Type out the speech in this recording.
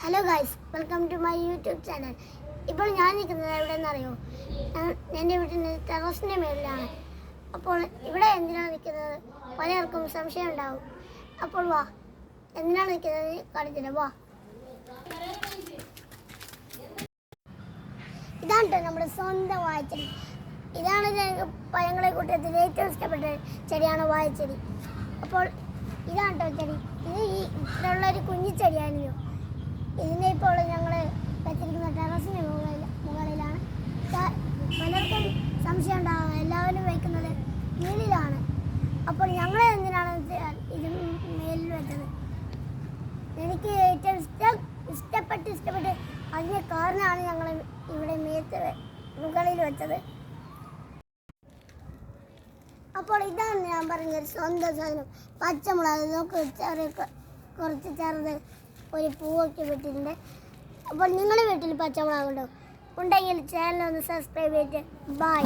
Hello guys, welcome to my YouTube channel. ഇപ്പോൾ ഞാൻ നിൽക്കുന്നത് എവിടെയെന്നറിയോ? എൻ്റെ വീട്ടിൻ്റെ ടെറസിൻ്റെ മേളിലാണ്. അപ്പോൾ ഇവിടെ എന്തിനാണ് നിൽക്കുന്നത്? പലർക്കും സംശയം ഉണ്ടാവും. അപ്പോൾ വാ, എന്തിനാണ് നിൽക്കുന്നത് കാണിച്ചില്ല, വാ. ഇതാണ് നമ്മുടെ സ്വന്തം വാഴച്ചെടി. ഇതാണ് പഴങ്ങളെ കൂട്ടത്തിൽ ഏറ്റവും ഇഷ്ടപ്പെട്ട ചെടിയാണ് വാഴച്ചെടി. അപ്പോൾ ഇതാണ് കേട്ടോ ചെടി. ഇത് ഇത്രയുള്ളൊരു കുഞ്ഞിച്ചെടിയാണല്ലോ. ഇതിൻ്റെ ഇപ്പോൾ ഞങ്ങൾ വെച്ചിരിക്കുന്ന ടെറസിൻ്റെ മുകളിലാണ്. പലർക്കും സംശയം ഉണ്ടാകും, എല്ലാവരും വയ്ക്കുന്നത് മേലിലാണ്. അപ്പോൾ ഞങ്ങൾ എന്തിനാണ് ഇത് മേലിൽ വെച്ചത്? എനിക്ക് ഏറ്റവും ഇഷ്ടപ്പെട്ട് അതിന് കാരണമാണ് ഞങ്ങൾ ഇവിടെ മുകളിൽ വെച്ചത്. അപ്പോൾ ഇതാണ് ഞാൻ പറഞ്ഞൊരു സ്വന്തം സാധനം, പച്ചമുളക്. നോക്ക്, കുറച്ച് ചെറുത് ഒരു പൂവൊക്കെ വിട്ടിട്ടുണ്ട്. അപ്പോൾ നിങ്ങളുടെ വീട്ടിൽ പച്ചമുളക് ഉണ്ടെങ്കിൽ ചാനൽ ഒന്ന് സബ്സ്ക്രൈബ് ചെയ്തിട്ട് ബൈ.